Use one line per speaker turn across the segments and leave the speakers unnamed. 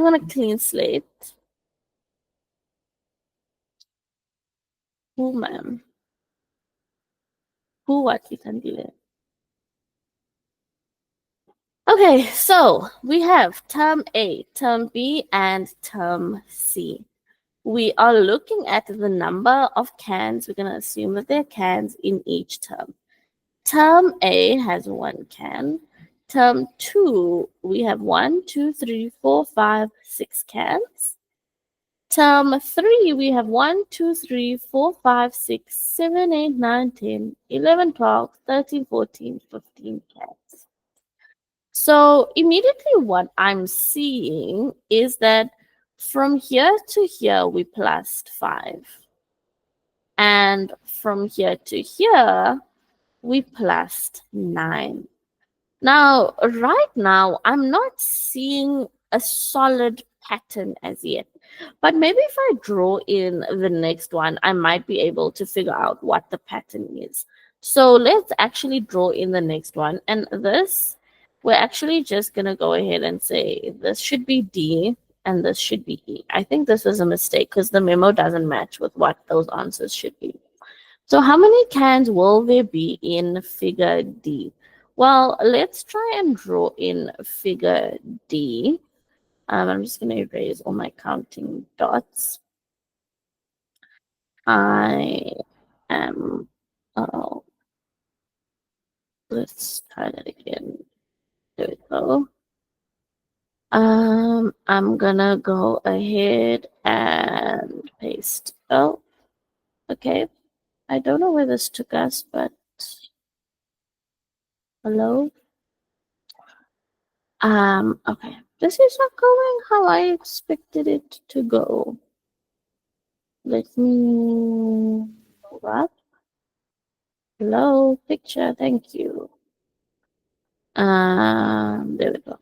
on a clean slate. Who, ma'am? Who, what you can do? Okay, so we have term A, term B, and term C. We are looking at the number of cans. We're going to assume that there are cans in each term. Term A has 1 can. Term 2, we have 1, 2, 3, 4, 5, 6 cans. Term 3, we have 1, 2, 3, 4, 5, 6, 7, 8, 9, 10, 11, 12, 13, 14, 15 cans. So immediately what I'm seeing is that from here to here, we plus 5. And from here to here, we plus 9. Now, right now, I'm not seeing a solid pattern as yet. But maybe if I draw in the next one, I might be able to figure out what the pattern is. So let's actually draw in the next one. And this, we're actually just going to go ahead and say this should be D and this should be E. I think this was a mistake because the memo doesn't match with what those answers should be. So how many cans will there be in figure D? Well, let's try and draw in figure D. I'm just going to erase all my counting dots. I am, oh, let's try that again. There we go. I'm gonna go ahead and paste. Oh, okay. I don't know where this took us, but hello. Okay. This is not going how I expected it to go. Let me what? Hello, picture, thank you. There we go.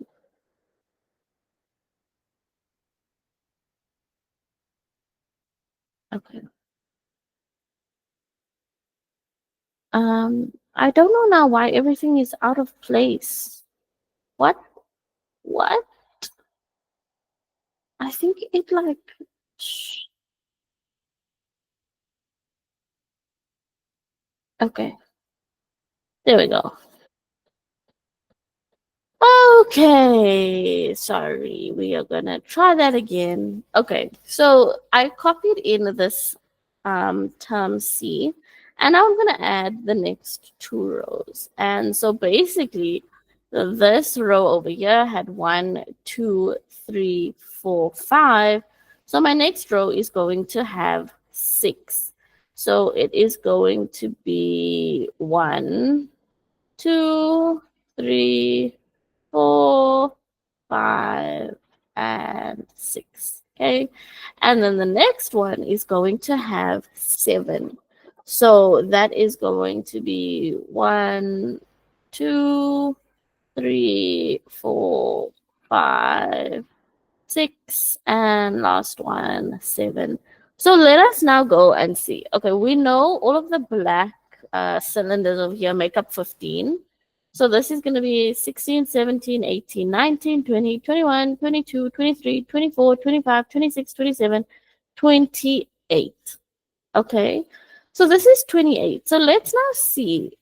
Okay. I don't know now why everything is out of place. What? What? I think it like. Okay. There we go. Okay, sorry, we are gonna try that again. Okay, so I copied in this term C, and I'm gonna add the next 2 rows. And so basically, this row over here had 1, 2, 3, 4, 5. So my next row is going to have 6. So it is going to be 1, 2, 3, 4, 5, and 6. Okay. And then the next one is going to have 7. So that is going to be 1, 2, 3, 4, 5, 6, and last one, 7. So let us now go and see. Okay, we know all of the black cylinders over here make up 15. So this is going to be 16, 17, 18, 19, 20, 21, 22, 23, 24, 25, 26, 27, 28. Okay, so this is 28. So let's now see.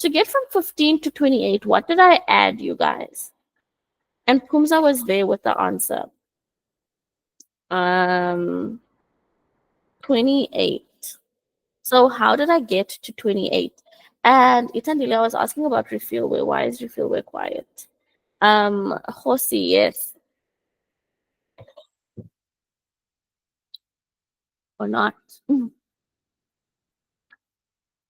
To get from 15 to 28, what did I add, you guys? And Pumza was there with the answer. 28. So how did I get to 28? And Itandile was asking about refillware. Why is refillware quiet? Hosi, yes. Or not.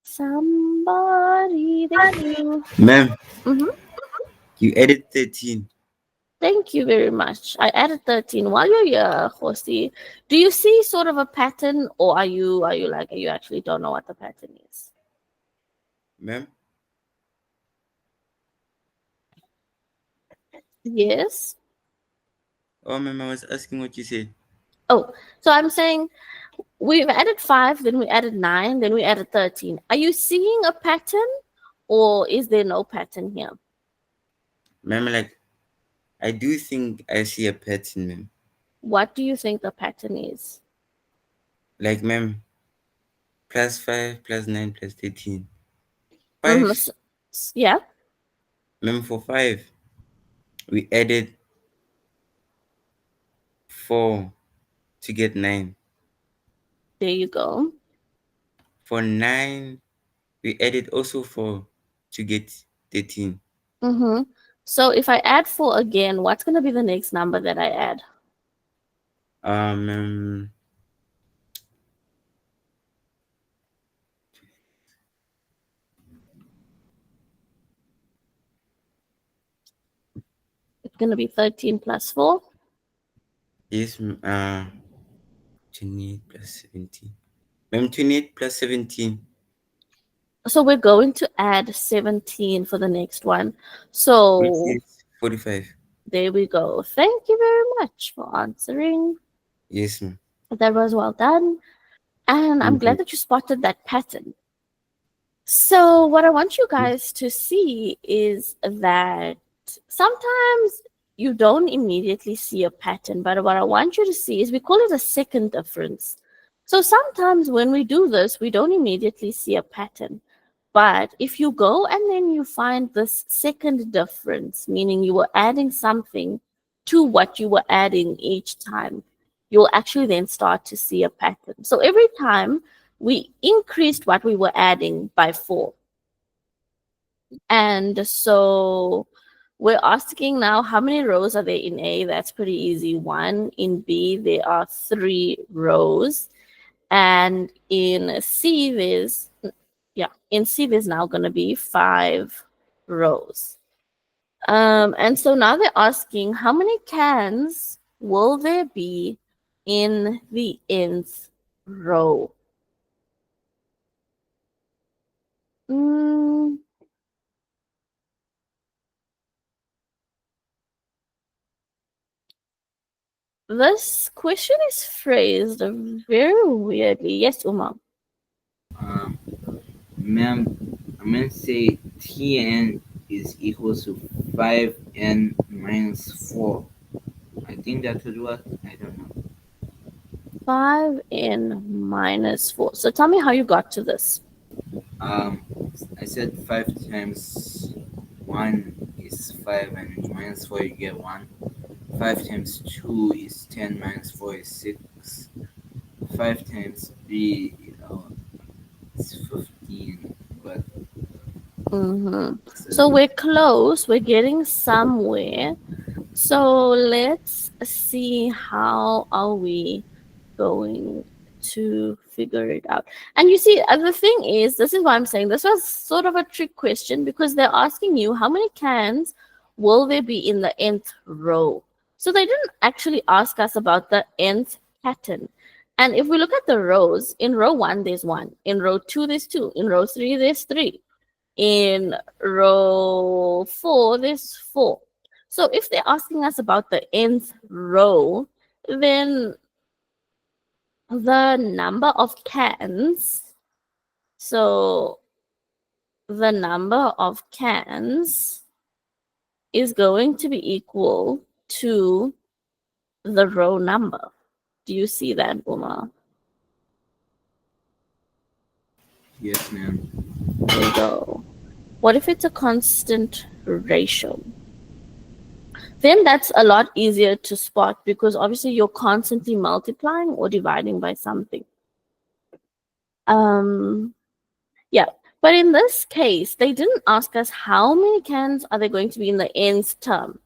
Somebody, thank you.
Ma'am,
Mm-hmm.
you added 13.
Thank you very much. I added 13. While you're here, Hosi, do you see sort of a pattern, or are you like you actually don't know what the pattern is?
Ma'am?
Yes.
Oh, ma'am, I was asking what you said.
Oh, so I'm saying we've added 5, then we added 9, then we added 13. Are you seeing a pattern, or is there no pattern here?
Ma'am, like, I do think I see a pattern, ma'am.
what do you think the pattern is?
Like, ma'am, plus 5 plus 9 plus 13.
Mm-hmm.
5,
Yeah,
ma'am, for 5, we added 4 to get 9.
there you go.
For 9, we added also 4 to get 13.
Mm-hmm. So if I add 4 again, what's going to be the next number that I add?
Um,
It's going to be 13 plus 4.
yes, 28 plus 17. Ma'am, 28 plus 17.
So we're going to add 17 for the next one.
Which
So
is 45.
there we go. Thank you very much for answering.
Yes, ma'am.
That was well done. And I'm
Thank
glad
you.
that you spotted that pattern. So, what I want you guys to see is that sometimes you don't immediately see a pattern, but what I want you to see is we call it a second difference. So, sometimes when we do this, we don't immediately see a pattern. But if you go and then you find this second difference, meaning you were adding something to what you were adding each time, you'll actually then start to see a pattern. So every time we increased what we were adding by 4. And so we're asking now how many rows are there in A? That's pretty easy. 1. In B, there are 3 rows. And in C, there's now going to be 5 rows. And so now they're asking how many cans will there be in the nth row? Mm, this question is phrased very weirdly. Yes, Uma.
Um, Ma'am, I'm gonna say Tn is equal to 5n minus 4. I think that would work. I don't know.
5n minus 4. So tell me how you got to this.
Um, I said 5 times 1 is 5 and minus 4 you get 1. 5 times 2 is 10 minus 4 is 6. 5 times 3 is 15. But
So we're close. We're getting somewhere. So let's see how are we going to figure it out. And you see, the thing is, this is why I'm saying this was sort of a trick question because they're asking you how many cans will there be in the nth row. So they didn't actually ask us about the nth pattern. And if we look at the rows, in row 1 there's 1, in row 2 there's 2, in row 3 there's 3, in row 4 there's 4. So if they're asking us about the nth row, then the number of cans, so the number of cans is going to be equal to the row number. Do you see that, Uma?
yes, ma'am.
There you go. What if it's a constant ratio? Then that's a lot easier to spot because obviously you're constantly multiplying or dividing by something. Yeah, but in this case, they didn't ask us how many cans are there going to be in the nth term.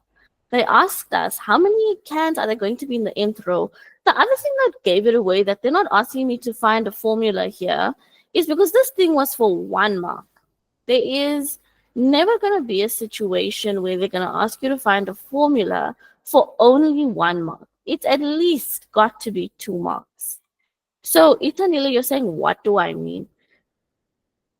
They asked us how many cans are there going to be in the nth row. The other thing that gave it away that they're not asking me to find a formula here is because this thing was for 1 mark. There is never going to be a situation where they're going to ask you to find a formula for only 1 mark. It's at least got to be 2 marks. So, Itanila, you're saying, what do I mean?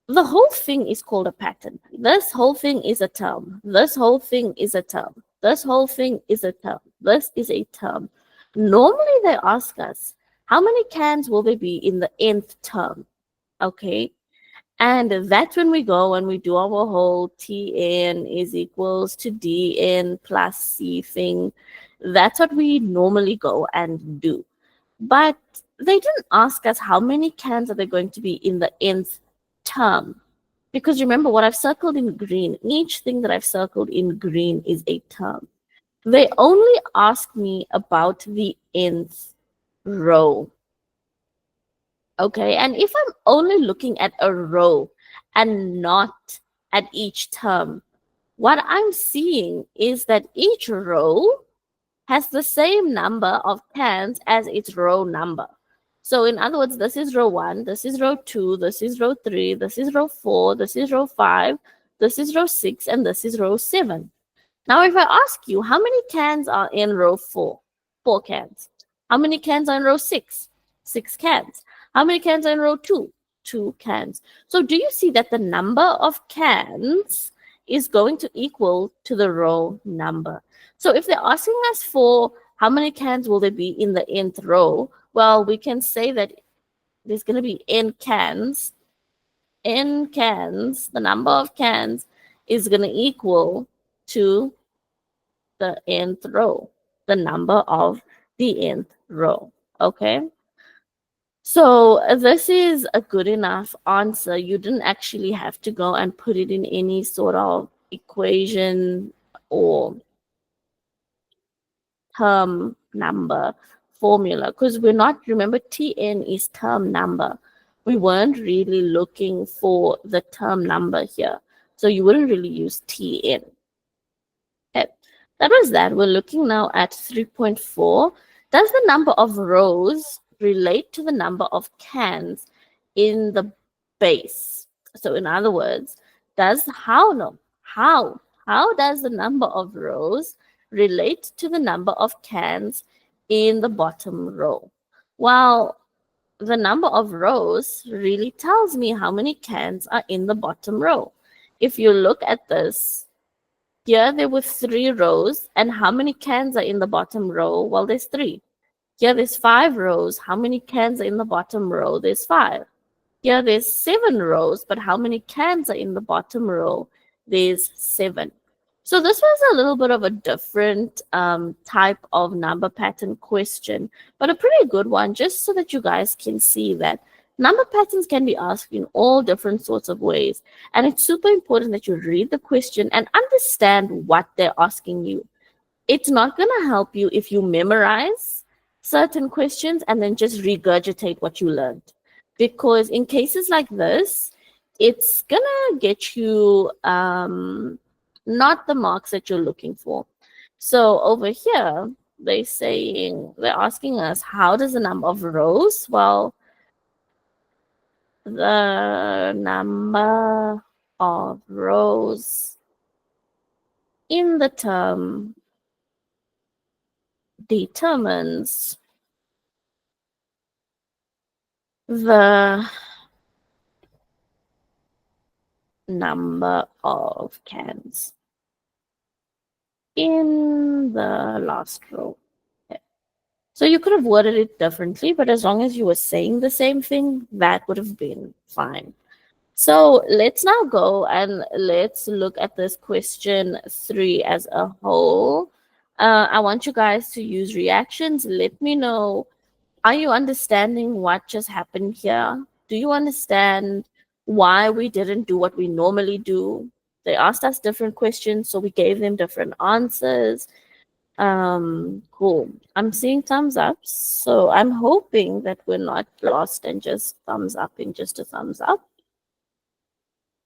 The whole thing is called a pattern. This whole thing is a term. This whole thing is a term. This whole thing is a term. This is a term. Normally, they ask us, how many cans will there be in the nth term? Okay. And that's when we go and we do our whole Tn is equals to Dn plus C thing. That's what we normally go and do. But they didn't ask us how many cans are there going to be in the nth term. Because remember what I've circled in green, each thing that I've circled in green is a term. They only ask me about the nth row. Okay, and if I'm only looking at a row and not at each term, what I'm seeing is that each row has the same number of cans as its row number. So in other words, this is row 1, this is row 2, this is row 3, this is row 4, this is row 5, this is row 6, and this is row 7. Now, if I ask you how many cans are in row 4? 4 cans. How many cans are in row 6? 6 cans. How many cans are in row 2? 2 cans. So do you see that the number of cans is going to equal to the row number? So if they're asking us for how many cans will there be in the nth row, well, we can say that there's going to be n cans. N cans, the number of cans is going to equal to the nth row, the number of the nth row. Okay. So this is a good enough answer. You didn't actually have to go and put it in any sort of equation or term number formula because we're not, remember, Tn is term number. We weren't really looking for the term number here. So you wouldn't really use Tn. Okay, that was that. We're looking now at 3.4. Does the number of rows relate to the number of cans in the base? So in other words, how does the number of rows relate to the number of cans in the bottom row? Well, the number of rows really tells me how many cans are in the bottom row. If you look at this, here there were 3 rows, and how many cans are in the bottom row? Well, there's 3. Here there's 5 rows. How many cans are in the bottom row? There's 5. Here there's 7 rows, but how many cans are in the bottom row? There's 7. So this was a little bit of a different type of number pattern question, but a pretty good one, just so that you guys can see that number patterns can be asked in all different sorts of ways. And it's super important that you read the question and understand what they're asking you. It's not going to help you if you memorize certain questions and then just regurgitate what you learned. Because in cases like this, it's going to get you not the marks that you're looking for. So over here, they're asking us, how does the number of rows? Well, the number of rows in the term determines the number of cans in the last row. Okay. So you could have worded it differently, but as long as you were saying the same thing, that would have been fine. So let's now go and let's look at this question 3 as a whole. I want you guys to use reactions. Let me know, are you understanding what just happened here? Do you understand why we didn't do what we normally do? They asked us different questions, so we gave them different answers. Cool. I'm seeing thumbs up, so I'm hoping that we're not lost and just thumbs up in just a thumbs up.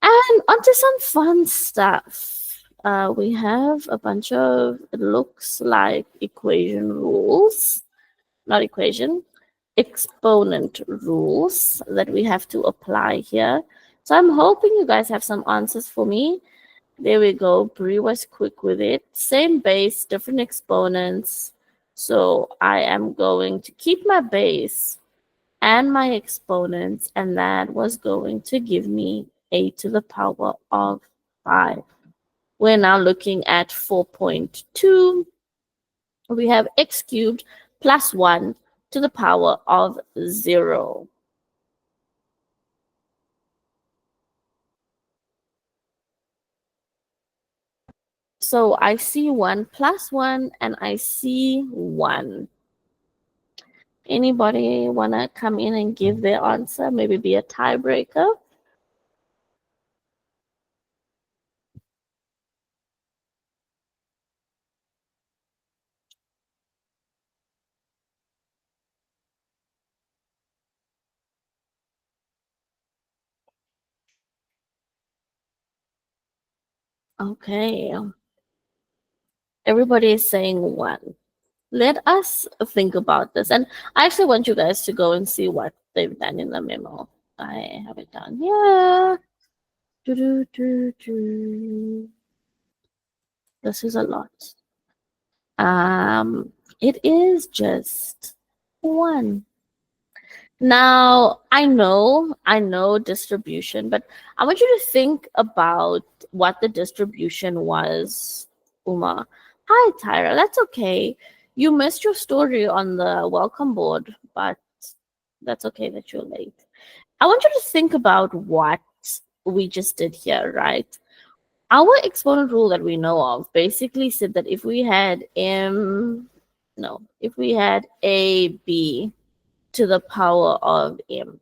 And onto some fun stuff. We have a bunch of, it looks like equation rules, not equation, exponent rules that we have to apply here. So I'm hoping you guys have some answers for me. There we go. Brie was quick with it. Same base, different exponents. So I am going to keep my base and my exponents, and that was going to give me a to the power of 5. We're now looking at 4.2. We have x cubed plus 1 to the power of 0. So I see 1 plus 1 and I see 1. Anybody want to come in and give their answer? Maybe be a tiebreaker? Okay. Everybody is saying 1. Let us think about this. And I actually want you guys to go and see what they've done in the memo. I have it down here. This is a lot. It is just 1. Now, I know distribution, but I want you to think about what the distribution was, Uma. Hi, Tyra. That's okay. You missed your story on the welcome board, but that's okay that you're late. I want you to think about what we just did here, right? Our exponent rule that we know of basically said that if we had if we had AB to the power of m,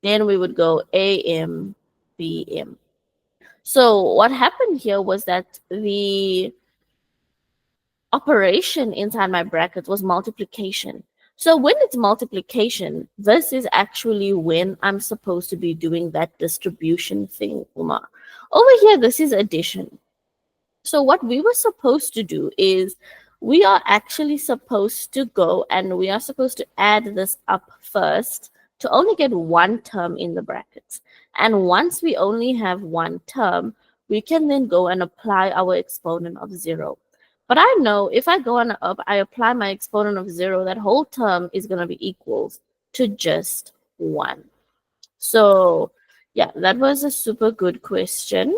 then we would go am bm. So what happened here was that the operation inside my bracket was multiplication. So when it's multiplication, this is actually when I'm supposed to be doing that distribution thing, Uma. Over here, this is addition. So what we were supposed to do is we are actually supposed to go and we are supposed to add this up first to only get 1 term in the brackets. And once we only have 1 term, we can then go and apply our exponent of 0. But I know if I go on up, I apply my exponent of 0, that whole term is going to be equals to just 1. So yeah, that was a super good question.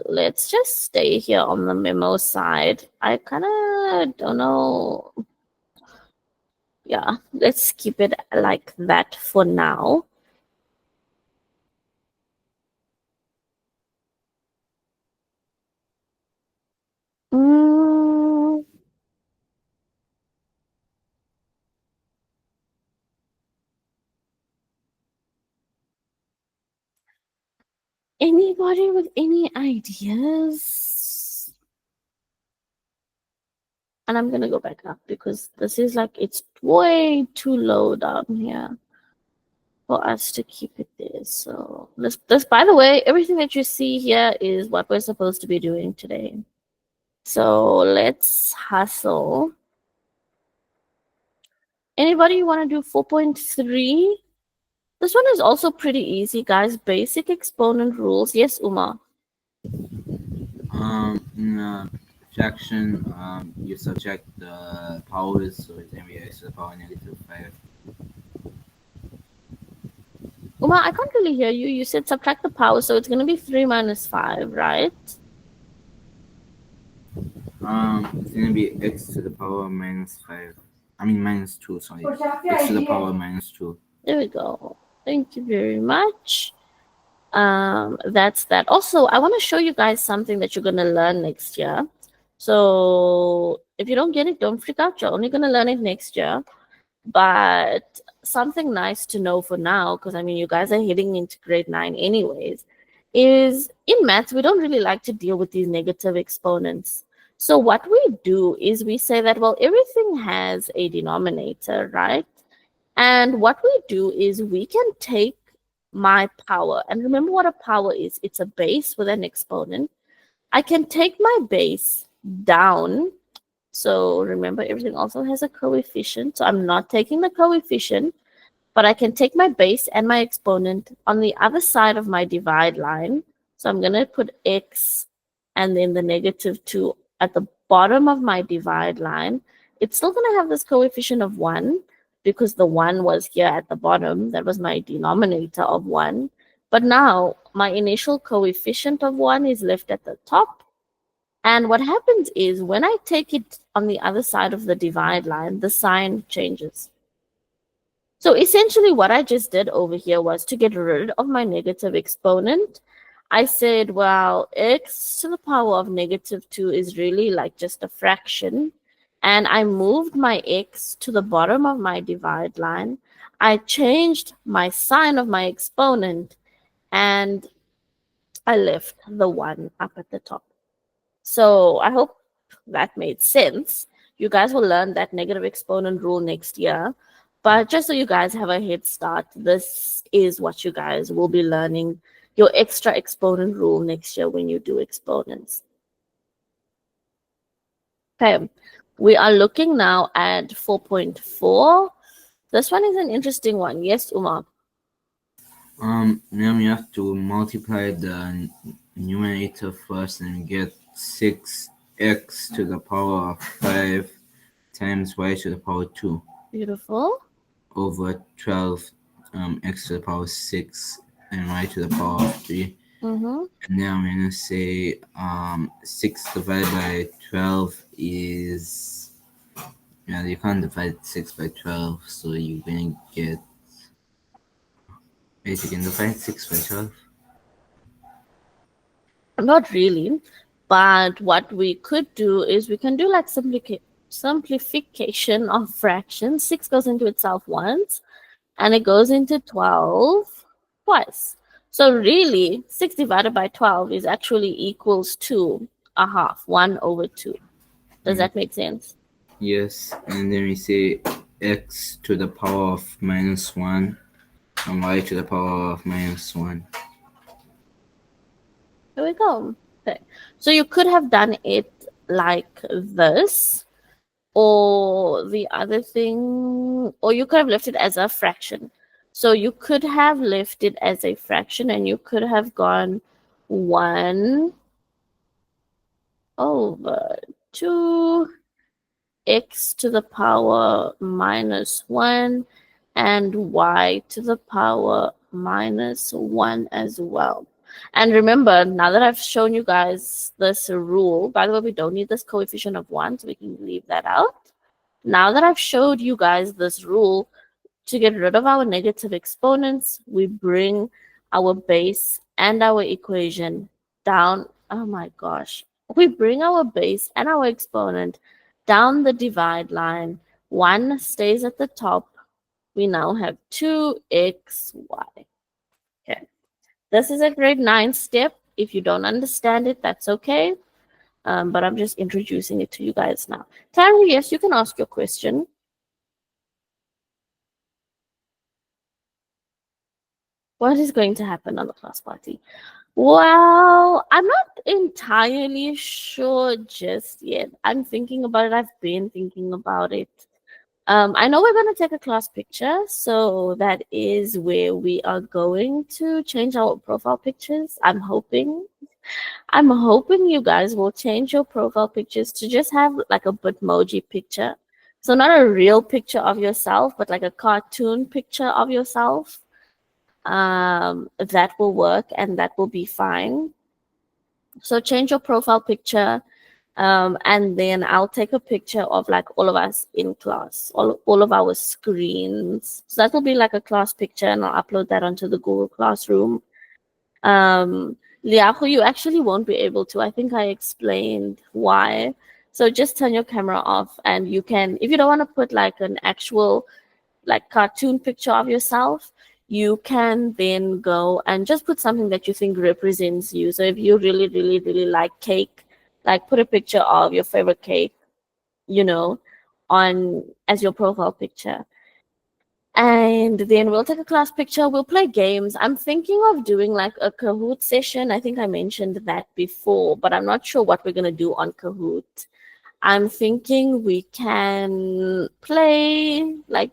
Let's just stay here on the memo side. I kind of don't know. Yeah, let's keep it like that for now. Anybody with any ideas? And I'm gonna go back up because this is like, it's way too low down here for us to keep it there. So this, by the way, everything that you see here is what we're supposed to be doing today. So let's hustle. Anybody want to do 4.3? This one is also pretty easy, guys. Basic exponent rules. Yes, Uma.
In fraction, you subtract the powers, so it's gonna be x to the power -5.
Uma, I can't really hear you. You said subtract the power, so it's gonna be 3 minus 5, right?
It's gonna be x to the power -5. I mean -2. Sorry, x to the power -2.
There we go. Thank you very much. That's that. Also, I want to show you guys something that you're gonna learn next year. So if you don't get it, don't freak out. You're only gonna learn it next year. But something nice to know for now, because I mean, you guys are heading into grade 9 anyways, is in maths, we don't really like to deal with these negative exponents. So what we do is we say that, well, everything has a denominator, right? And what we do is we can take my power, and remember what a power is. It's a base with an exponent. I can take my base down. So remember, everything also has a coefficient. So I'm not taking the coefficient, but I can take my base and my exponent on the other side of my divide line. So I'm going to put x and then the -2 at the bottom of my divide line. It's still going to have this coefficient of 1 because the 1 was here at the bottom. That was my denominator of 1. But now my initial coefficient of 1 is left at the top. And what happens is when I take it on the other side of the divide line, the sign changes. So essentially what I just did over here was to get rid of my negative exponent. I said, well, x to the power of -2 is really like just a fraction. And I moved my x to the bottom of my divide line. I changed my sign of my exponent, and I left the 1 up at the top. So I hope that made sense. You guys will learn that negative exponent rule next year. But just so you guys have a head start, this is what you guys will be learning, your extra exponent rule next year when you do exponents. Okay, we are looking now at 4.4. This one is an interesting one. Yes, Uma?
Now we have to multiply the numerator first and get 6x to the power of 5 times y to the power 2
Beautiful.
over 12 x to the power 6 and y to the power of 3.
Mm-hmm.
And now I'm gonna say 6 divided by 12 is, yeah, you can't divide 6 by 12, so you're gonna get, wait, you can divide 6 by 12?
Not really, but what we could do is we can do like simplification of fractions. 6 goes into itself once, and it goes into 12 twice. So really, 6 divided by 12 is actually equals to a half, 1 over 2. Does that make sense?
Yes, and then we say x to the power of -1 and y to the power of -1.
Here we go. Okay. So you could have done it like this, or the other thing, or you could have left it as a fraction. So you could have left it as a fraction, and you could have gone 1 over 2 x to the power -1 and y to the power -1 as well. And remember, now that I've shown you guys this rule, by the way, we don't need this coefficient of 1, so we can leave that out. Now that I've showed you guys this rule, to get rid of our negative exponents, we bring our base and our equation down. Oh my gosh. We bring our base and our exponent down the divide line. 1 stays at the top. We now have 2xy. Okay. This is a grade 9 step. If you don't understand it, that's okay. But I'm just introducing it to you guys now. Tammy, yes, you can ask your question. What is going to happen on the class party? Well, I'm not entirely sure just yet. I'm thinking about it. I've been thinking about it. I know we're going to take a class picture, so that is where we are going to change our profile pictures. I'm hoping you guys will change your profile pictures to just have like a Bitmoji picture. So not a real picture of yourself, but like a cartoon picture of yourself. That will work and that will be fine. So change your profile picture, and then I'll take a picture of like all of us in class, all of our screens. So that will be like a class picture, and I'll upload that onto the Google Classroom. Liahu, you actually won't be able to. I think I explained why. So just turn your camera off, and you can, if you don't want to put like an actual like cartoon picture of yourself, you can then go and just put something that you think represents you. So if you really, really, really like cake, like put a picture of your favorite cake, on as your profile picture. And then we'll take a class picture, we'll play games. I'm thinking of doing like a Kahoot session. I think I mentioned that before, but I'm not sure what we're going to do on Kahoot. I'm thinking we can play like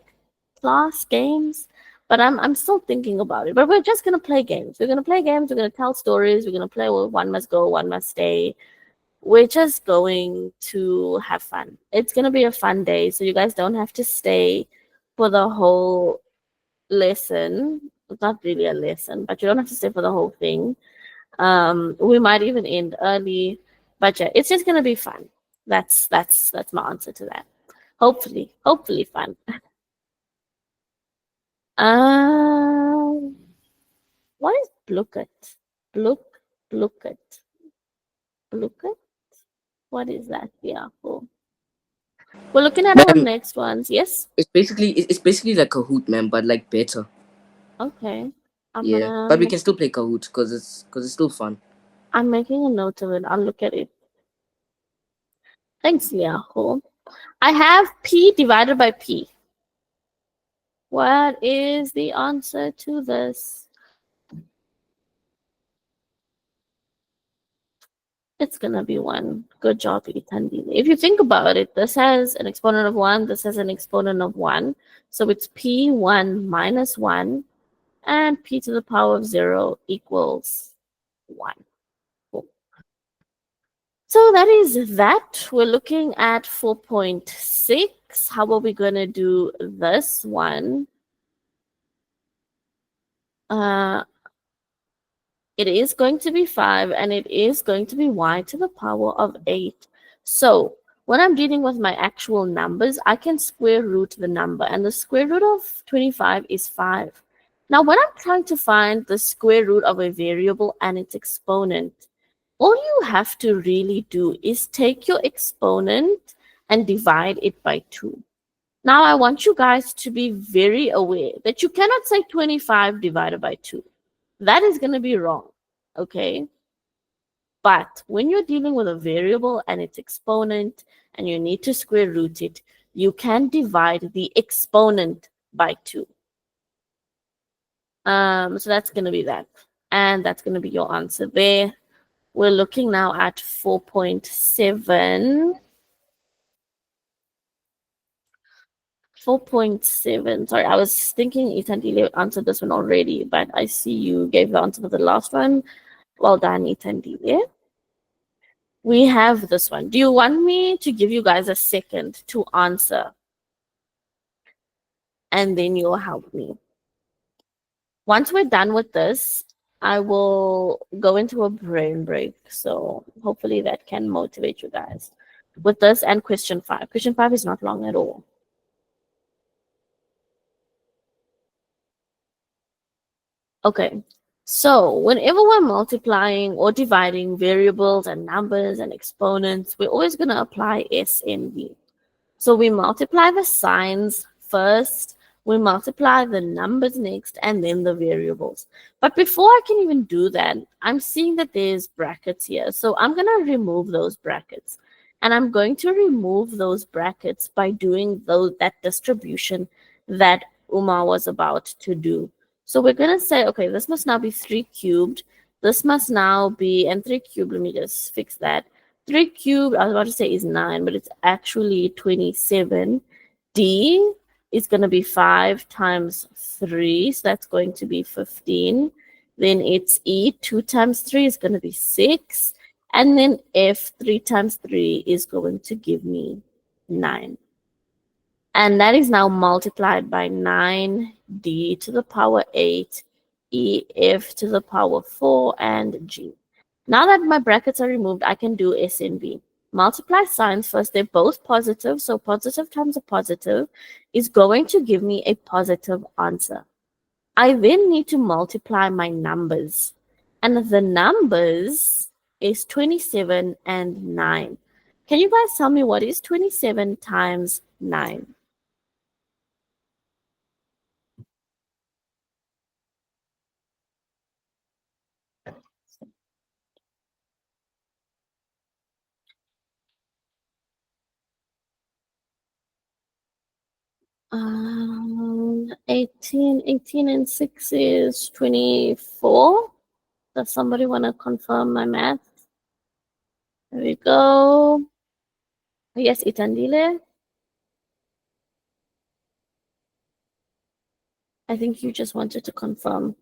class games, but I'm still thinking about it. But we're just gonna play games. We're gonna play games. We're gonna tell stories. We're gonna play One Must Go, One Must Stay. We're just going to have fun. It's gonna be a fun day, so you guys don't have to stay for the whole lesson. It's not really a lesson, but you don't have to stay for the whole thing. We might even end early, but yeah, it's just gonna be fun. That's my answer to that. Hopefully fun. What is Blooket? Blook Look at. Look at. What is that? Yeah, cool. We're looking at our
Ma'am,
next ones. Yes?
it's basically like Kahoot, ma'am, but like better.
Okay. I'm
Yeah,
gonna
but we
make,
can still play Kahoot because it's still fun.
I'm making a note of it. I'll look at it. Thanks, Leah. Cool. I have P divided by P. What is the answer to this? It's gonna be 1. Good job, Itandi. If you think about it, this has an exponent of 1, this has an exponent of 1. So it's P1 minus 1, and P to the power of 0 equals 1. Cool. So that is that. We're looking at 4.6. How are we gonna do this one? It is going to be 5, and it is going to be y to the power of 8. So when I'm dealing with my actual numbers, I can square root the number, and the square root of 25 is 5. Now, when I'm trying to find the square root of a variable and its exponent, all you have to really do is take your exponent and divide it by 2. Now, I want you guys to be very aware that you cannot say 25 divided by 2. That is going to be wrong, okay? But when you're dealing with a variable and its exponent and you need to square root it, you can divide the exponent by 2. So that's going to be that. And that's going to be your answer there. We're looking now at 4.7. 4.7. Sorry, I was thinking Itandile answered this one already, but I see you gave the answer for the last one. Well done, Itandile. We have this one. Do you want me to give you guys a second to answer? And then you'll help me. Once we're done with this, I will go into a brain break. So hopefully that can motivate you guys. With this and question 5. Question 5 is not long at all. Okay, so whenever we're multiplying or dividing variables and numbers and exponents, we're always going to apply SNV. So we multiply the signs first, we multiply the numbers next, and then the variables. But before I can even do that, I'm seeing that there's brackets here. So I'm going to remove those brackets. And I'm going to remove those brackets by doing that distribution that Uma was about to do. So we're going to say, okay, this must now be 3 cubed. This must now be, and 3 cubed, let me just fix that. 3 cubed, I was about to say is 9, but it's actually 27. D is going to be 5 times 3, so that's going to be 15. Then it's E, 2 times 3 is going to be 6. And then F, 3 times 3 is going to give me 9. And that is now multiplied by 9d to the power 8, EF to the power 4, and G. Now that my brackets are removed, I can do SNV. Multiply signs first. They're both positive, so positive times a positive is going to give me a positive answer. I then need to multiply my numbers. And the numbers is 27 and 9. Can you guys tell me what is 27 times 9? 18 and 6 is 24. Does somebody want to confirm my math? There we go. Yes, Itandile. I think you just wanted to confirm.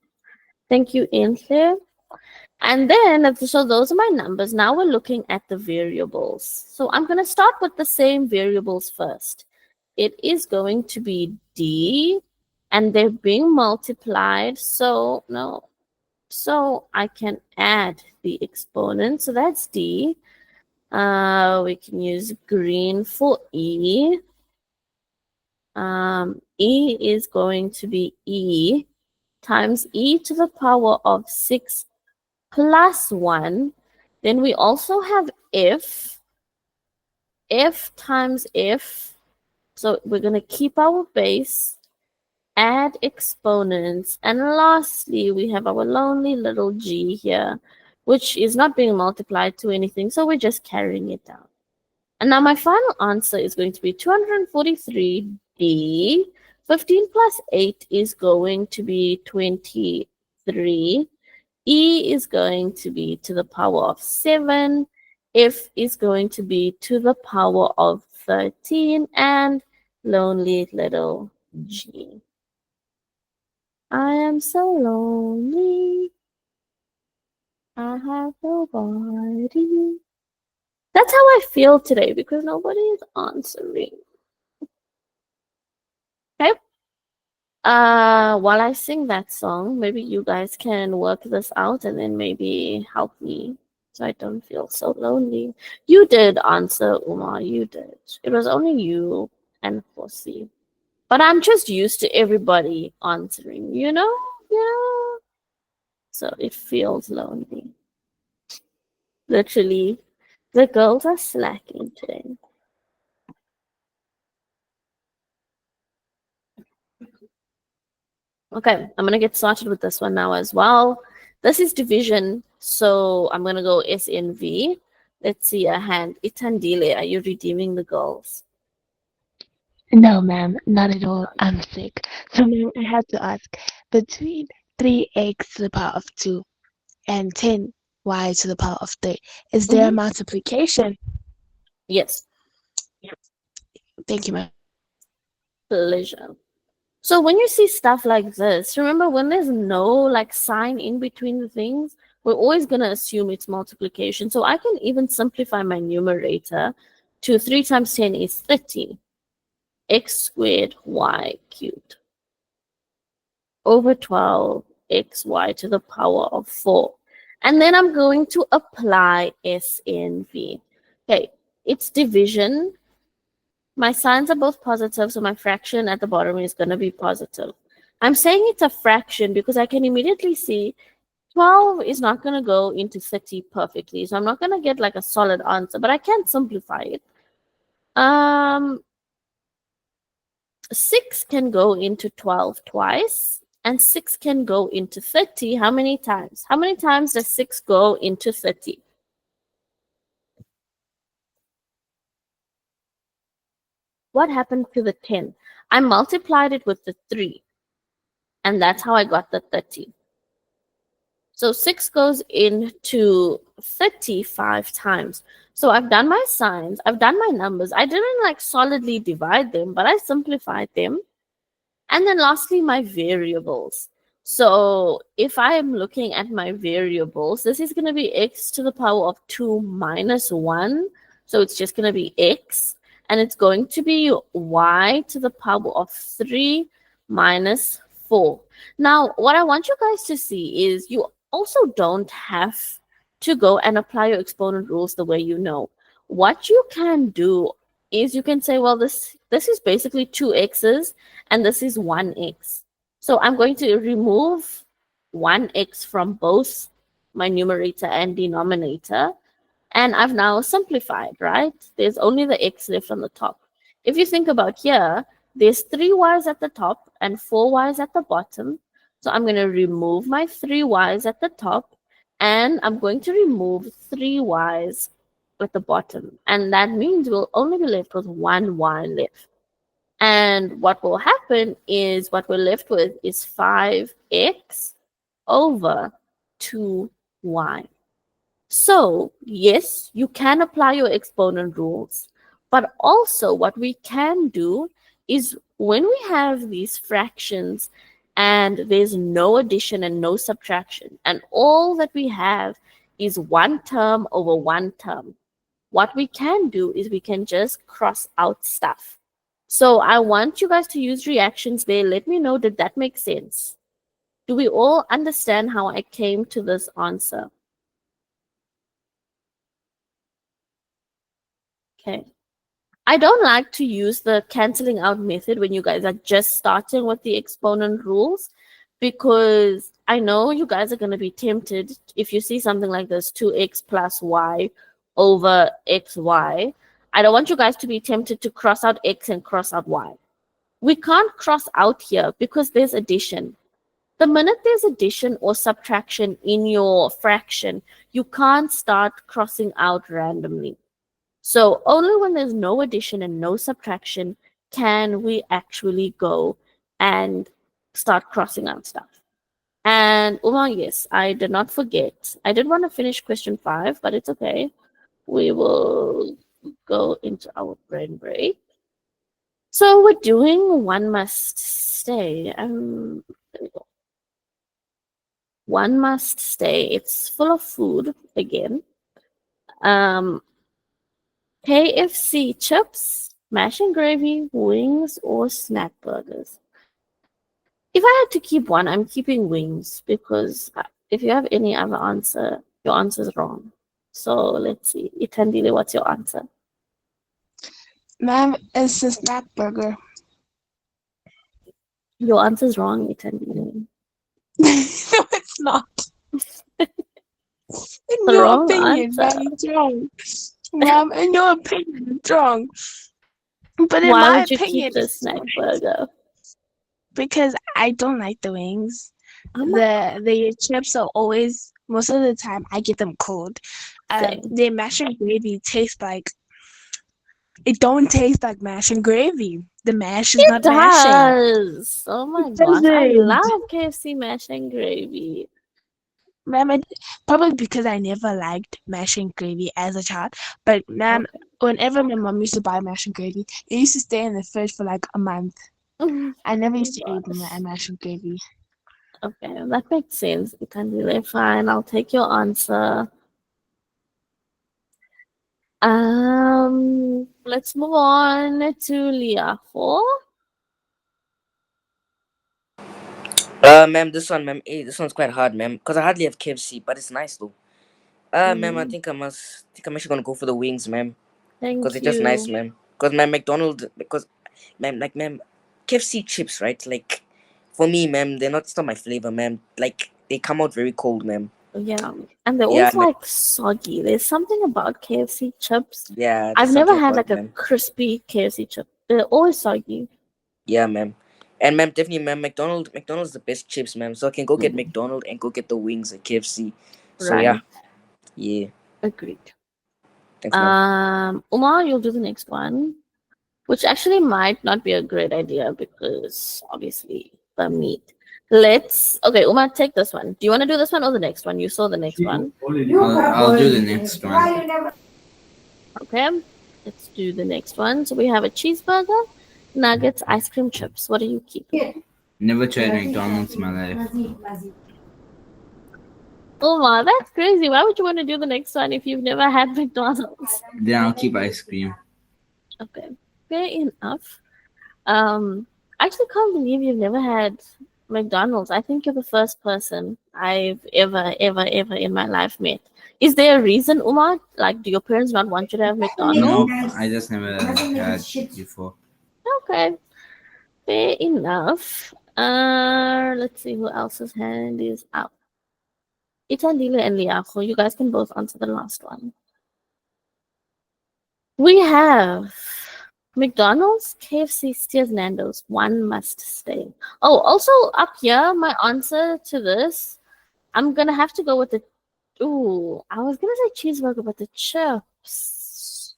Thank you, Intle. And then, so those are my numbers. Now we're looking at the variables. So I'm going to start with the same variables first. It is going to be D, and they're being multiplied. So, no. So I can add the exponent. So that's D. We can use green for E. E is going to be E times E to the power of 6 plus 1. Then we also have if times if. So we're going to keep our base, add exponents, and lastly, we have our lonely little g here, which is not being multiplied to anything, so we're just carrying it down. And now my final answer is going to be 243d. 15 plus 8 is going to be 23. E is going to be to the power of 7. F is going to be to the power of 13. And lonely little g. I am so lonely. I have nobody. That's how I feel today because nobody is answering. Okay. While I sing that song, maybe you guys can work this out and then maybe help me so I don't feel so lonely. You did answer, Uma. You did. It was only you and Fossey. But I'm just used to everybody answering, you know? Yeah. So it feels lonely. Literally, the girls are slacking today. Okay, I'm gonna get started with this one now as well. This is division, so I'm gonna go SNV. Let's see a hand. Itandile, are you redeeming the girls?
No, ma'am, not at all. I'm sick. So, ma'am, I have to ask between 3x to the power of 2 and 10y to the power of 3, is there a multiplication?
Yes.
Thank you, ma'am.
Pleasure. So when you see stuff like this, remember when there's no like sign in between the things, we're always going to assume it's multiplication. So I can even simplify my numerator to 3 times 10 is 30. X squared y cubed over 12 xy to the power of 4. And then I'm going to apply SNV. Okay, it's division. My signs are both positive, so my fraction at the bottom is going to be positive. I'm saying it's a fraction because I can immediately see 12 is not going to go into 30 perfectly. So I'm not going to get like a solid answer, but I can simplify it. 6 can go into 12 twice, and 6 can go into 30. How many times? How many times does 6 go into 30? What happened to the 10? I multiplied it with the 3, and that's how I got the 30. So 6 goes into 35 times. So I've done my signs, I've done my numbers. I didn't like solidly divide them, but I simplified them. And then lastly, my variables. So if I am looking at my variables, this is going to be x to the power of 2 minus 1. So it's just going to be x. And it's going to be y to the power of 3 minus 4. Now, what I want you guys to see is you also don't have to go and apply your exponent rules the way you know. What you can do is you can say, well, this is basically 2 x's and this is 1x. So I'm going to remove 1x from both my numerator and denominator. And I've now simplified, right? There's only the x left on the top. If you think about here, there's 3 y's at the top and 4 y's at the bottom. So I'm going to remove my 3 y's at the top and I'm going to remove 3 y's at the bottom. And that means we'll only be left with 1 y left. And what will happen is what we're left with is 5x over 2y. So, yes, you can apply your exponent rules, but also what we can do is when we have these fractions and there's no addition and no subtraction, and all that we have is one term over one term, what we can do is we can just cross out stuff. So I want you guys to use reactions there. Let me know, did that make sense? Do we all understand how I came to this answer? Okay. I don't like to use the canceling out method when you guys are just starting with the exponent rules because I know you guys are going to be tempted if you see something like this 2x plus y over xy. I don't want you guys to be tempted to cross out x and cross out y. We can't cross out here because there's addition. The minute there's addition or subtraction in your fraction, you can't start crossing out randomly. So only when there's no addition and no subtraction can we actually go and start crossing out stuff. And Uma, yes, I did not forget. I did want to finish question 5, but it's okay. We will go into our brain break. So we're doing one must stay. There we go. One must stay. It's full of food again. KFC chips, mash and gravy, wings, or snack burgers. If I had to keep one, I'm keeping wings because if you have any other answer, your answer is wrong. So let's see. Itandile, what's your answer?
Ma'am, it's a snack burger.
Your answer is wrong, Itandile.
No, it's not. In
The
your
wrong
opinion,
answer.
ma'am, it's wrong. Ma'am, in your opinion, it's wrong. But in
Why
my
would you
opinion,
keep the
it's
snack
right.
burger?
Because I don't like the wings.
Oh my
The chips are always, most of the time I get them cold.
Same.
Their mash and gravy tastes like, it don't taste like mash and gravy. The mash is
It
not mashing.
does. Oh my
It
gosh. I
doesn't.
love KFC mash and gravy.
Ma'am, probably because I never liked mash and gravy as a child. But ma'am,
Okay.
whenever my mom used to buy mash and gravy, it used to stay in the fridge for like a month. I never used to eat
Gosh.
mash and gravy.
Okay, that makes sense. Itandile, fine. I'll take your answer. Let's move on to Liafo.
Ma'am, this one, ma'am, this one's quite hard, ma'am, because I hardly have KFC, but it's nice though. Ma'am, I think I'm actually gonna go for the wings, ma'am, because
Thank
it's just nice,
you.
ma'am. Because ma'am, McDonald's, because, ma'am, like, ma'am, KFC chips, right? Like, for me, ma'am, it's not my flavor, ma'am. Like, they come out very cold, ma'am.
Yeah, and they're
Yeah,
always
ma'am.
like soggy. There's something about KFC chips.
Yeah,
I've
there's
never
something
had
about
like
it,
a
ma'am.
crispy KFC chip. They're always soggy.
Yeah, ma'am. And ma'am, definitely, ma'am, McDonald's the best chips, ma'am. So I can go get
Mm,
McDonald's and go get the wings at KFC. So yeah,
right.
yeah.
Agreed.
Thanks, ma'am.
Umar, you'll do the next one, which actually might not be a great idea because obviously the meat. Okay, Umar, take this one. Do you want to do this one or the next one? You saw the next one.
I'll do the next one.
Okay, let's do the next one. So we have a cheeseburger, nuggets, ice cream, chips. What are you keeping?
Never tried McDonald's in my life.
Umar, that's crazy. Why would you want to do the next one if you've never had McDonald's?
Then I'll keep ice cream.
Okay, fair enough. I actually can't believe you've never had McDonald's. I think you're the first person I've ever in my life met. Is there a reason, Umar? Like, do your parents not want you to have McDonald's?
No, I just never had before.
Okay, fair enough. Let's see who else's hand is up. Itandile and Liacho, you guys can both answer the last one. We have McDonald's, KFC, Steers, Nando's. One must stay. Oh, also up here, my answer to this, I'm gonna have to go with the. Ooh, I was gonna say cheeseburger, but the chips.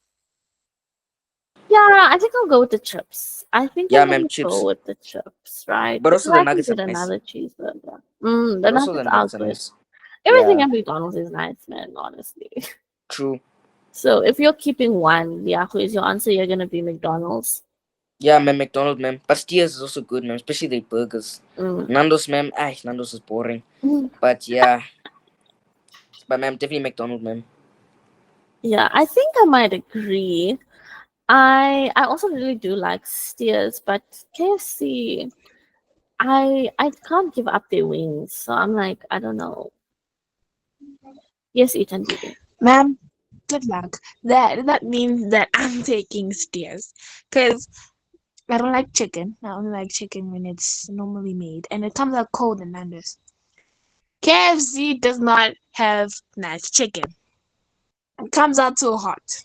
Yeah, I think I'll go with the chips. I think
Yeah,
I'm
ma'am,
gonna
chips.
go with the chips, right?
But
Because
also the
I can
nuggets are
get
nice.
another cheeseburger. The
But also the
nuggets are
nuggets are
good.
nice.
Everything
Yeah,
at McDonald's is nice, man. Honestly.
true.
So if you're keeping one, Yahoo is your answer. You're gonna be McDonald's.
Yeah, ma'am, McDonald's, ma'am. But Steers is also good, ma'am, especially their burgers.
Mm.
Nando's, ma'am. Nando's is boring.
Mm.
But yeah. But ma'am, definitely McDonald's, ma'am.
Yeah, I think I might agree. I also really do like Steers, but KFC, I can't give up their wings. So I'm like, I don't know. Yes, Ethan did.
Ma'am, good luck. That means that I'm taking stairs. Because I don't like chicken. I only like chicken when it's normally made, and it comes out cold in Nando's. KFC does not have nice chicken. It comes out too hot.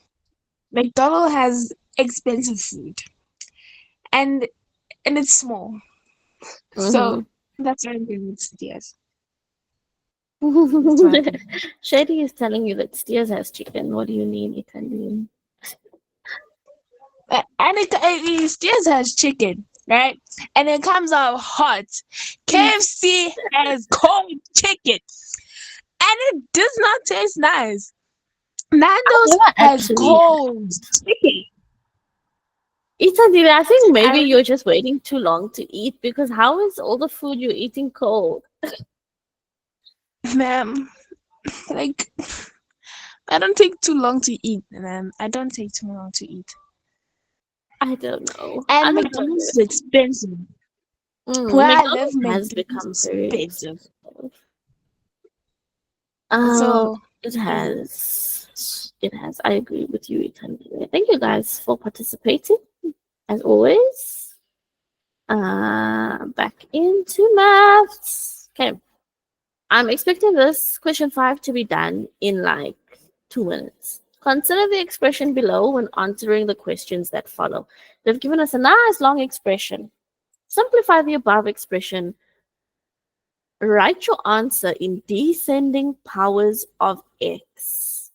McDonald's has expensive food, and and it's small. So that's why I'm going with Steers. That's my opinion.
Shady is telling you that Steers has chicken. What do you mean, Italian?
And Steers has chicken, right? And it comes out hot. KFC has cold chicken, and it does not taste nice. Nando's
Never
has
actually.
cold chicken.
Italian, I think maybe
I,
you're just waiting too long to eat because how is all the food you're eating cold?
ma'am, like, I don't take too long to eat, ma'am. I don't take too long to eat.
I don't know.
And
I'm not
McDonald's is
sure.
expensive. Where I live,
McDonald's has
McDonald's
become
is
very
expensive.
expensive.
So,
It has. It has. I agree with you, Italian. Thank you guys for participating, as always. Back into maths. Okay. I'm expecting this question 5 to be done in like 2 minutes. Consider the expression below when answering the questions that follow. They've given us a nice long expression. Simplify the above expression. Write your answer in descending powers of x.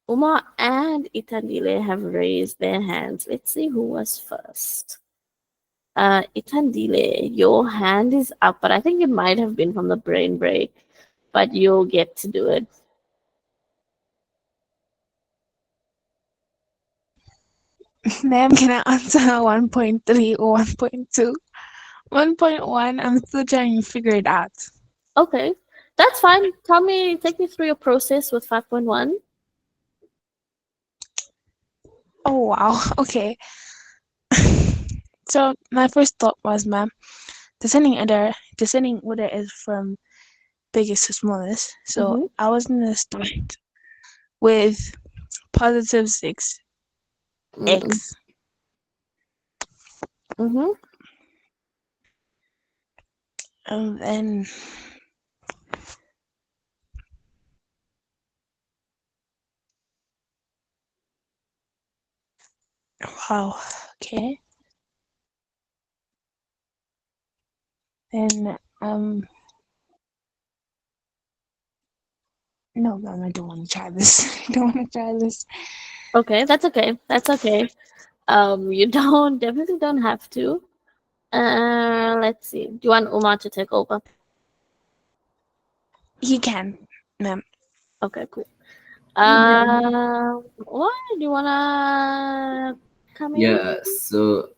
Uma and Itandile have raised their hands. Let's see who was first. Itandile, your hand is up, but I think it might have been from the brain break. But you'll get to do it.
ma'am, can I answer 1.3 or 1.2? 1.1, I'm still trying to figure it out.
Okay, that's fine. Take me through your process with 5.1.
Oh, wow. Okay. So, my first thought was, ma'am, descending order is from biggest to smallest. So, I was going to start with positive 6x.
Mm-hmm.
And then wow, okay. Then no, ma'am, I don't want to try this. I don't want to try this.
Okay, that's okay. That's okay. You definitely don't have to. Let's see. Do you want Uma to take over?
He can, ma'am.
Okay, cool.
Mhm.
What do you wanna come in?
Yeah, so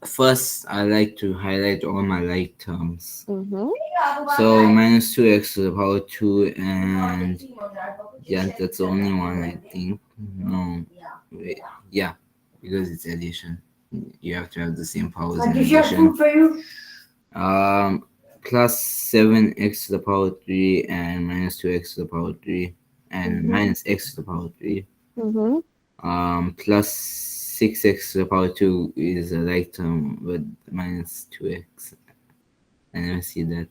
first I like to highlight all my like terms.
Mm-hmm.
So minus 2x to the power 2, and yeah, that's the only one I think. No, wait, yeah, because it's addition. You have to have the same powers in addition. Plus 7x to the power 3 and minus 2x to the power 3 and minus x to the power 3. Plus 6x to the power 2 is a like term with minus 2x. I never see that.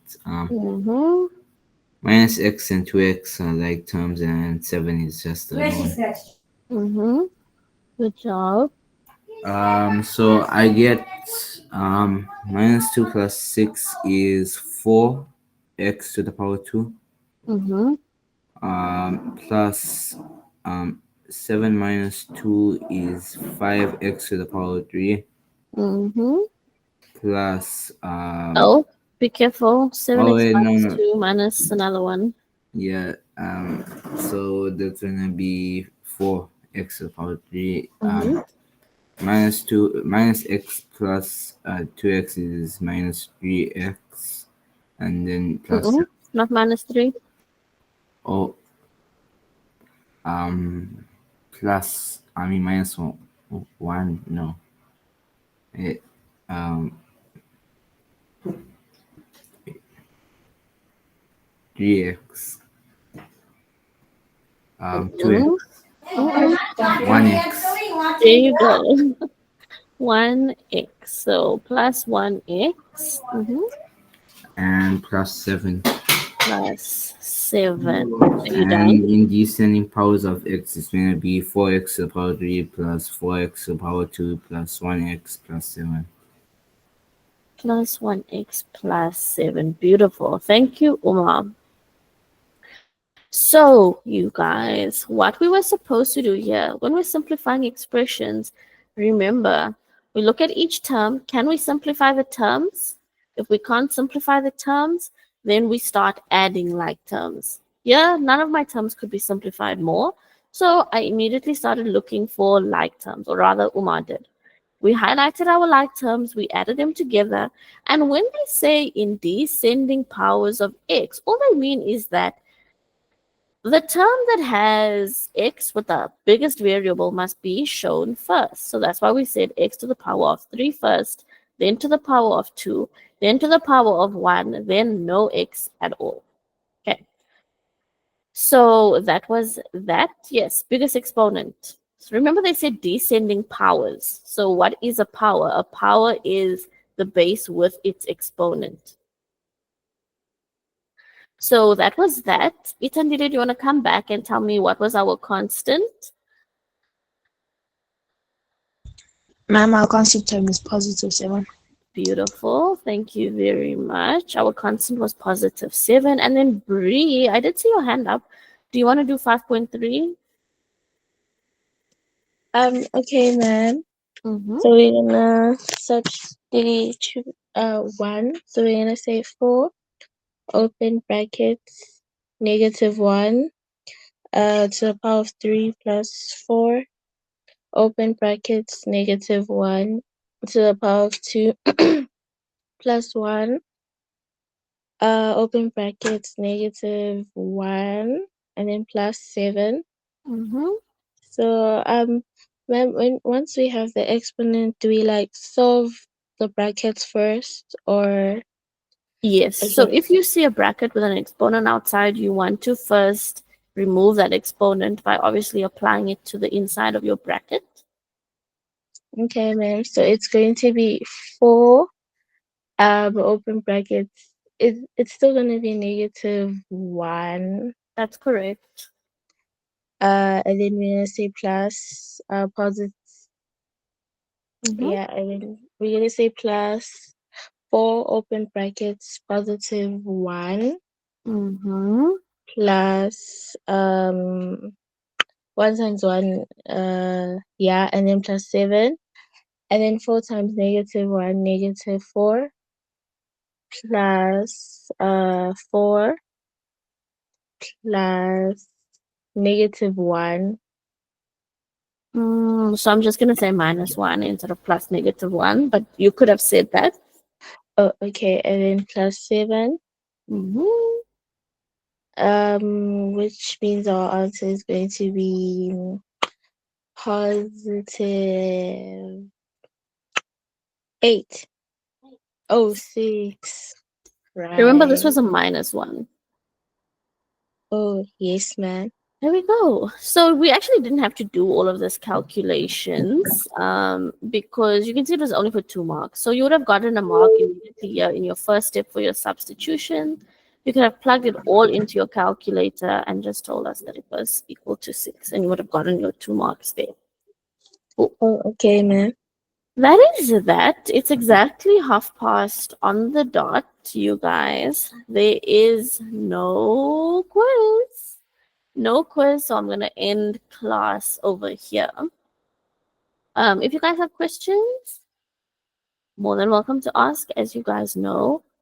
Minus x and 2x are like terms, and 7 is just alone.
Good job.
So I get minus 2 plus 6 is 4x to the power 2. Plus 7 minus 2 is 5x to the power 3. Plus
Oh, be careful. 7x
wait,
minus
no.
2 minus another one.
Yeah, so that's gonna be 4x to the power 3. Minus x plus 2x is minus 3x, and then plus
Not minus 3.
oh plus minus 1 no it 3x 2x 1x.
There you go. 1x. So plus 1x
and plus 7.
plus 7. Are you done?
And in descending powers of x, it's going to be 4x to the power 3 plus 4x to the power 2 plus 1x plus 7.
Plus 1x plus 7. Beautiful. Thank you, Uma. So, you guys, what we were supposed to do here, when we're simplifying expressions, remember, we look at each term. Can we simplify the terms? If we can't simplify the terms, then we start adding like terms. Yeah, none of my terms could be simplified more. So I immediately started looking for like terms, or rather, Uma did. We highlighted our like terms, we added them together, and when they say in descending powers of x, all they mean is that the term that has x with the biggest variable must be shown first. So that's why we said x to the power of 3 first, then to the power of 2, then to the power of 1, then no x at all. Okay. So that was that. Yes, biggest exponent. So remember they said descending powers. So what is a power? A power is the base with its exponent. So that was that. Itandile, do you want to come back and tell me what was our constant?
Ma'am, our constant term is positive 7.
Beautiful. Thank you very much. Our constant was positive 7. And then Bree, I did see your hand up. Do you want to do 5.3?
Okay, ma'am.
Mm-hmm.
So we're gonna substitute 1. So we're gonna say 4, open brackets, -1, to the power of 3 plus 4, open brackets, -1, to the power of 2 plus 1, open brackets, -1, and then plus 7.
Mm-hmm.
So once we have the exponent, do we like solve the brackets first, or
Yes. So
okay?
if you see a bracket with an exponent outside, you want to first remove that exponent by obviously applying it to the inside of your bracket.
Okay, ma'am. So it's going to be 4, open brackets. It's still going to be -1.
That's correct.
And then we're gonna say plus, positive.
Mm-hmm.
Yeah, and then we're gonna say plus 4, open brackets, +1,
Mm-hmm.
plus 1 times 1, yeah, and then plus 7, and then 4 times -1, -4, plus 4, plus -1.
So I'm just going to say -1 instead of plus -1, but you could have said that.
Oh, okay, and then plus 7,
Mm-hmm.
which means our answer is going to be positive 8. Oh, 6.
Remember, this was
Right.
a -1.
Oh, yes, ma'am.
There we go. So we actually didn't have to do all of this calculations because you can see it was only for 2 marks. So you would have gotten a mark immediately here in your first step for your substitution. You could have plugged it all into your calculator and just told us that it was equal to 6, and you would have gotten your 2 marks there.
Oh, okay, ma'am.
That is that. It's exactly past on the dot, you guys. There is no quiz. No quiz, so I'm going to end class over here. If you guys have questions, more than welcome to ask. As you guys know,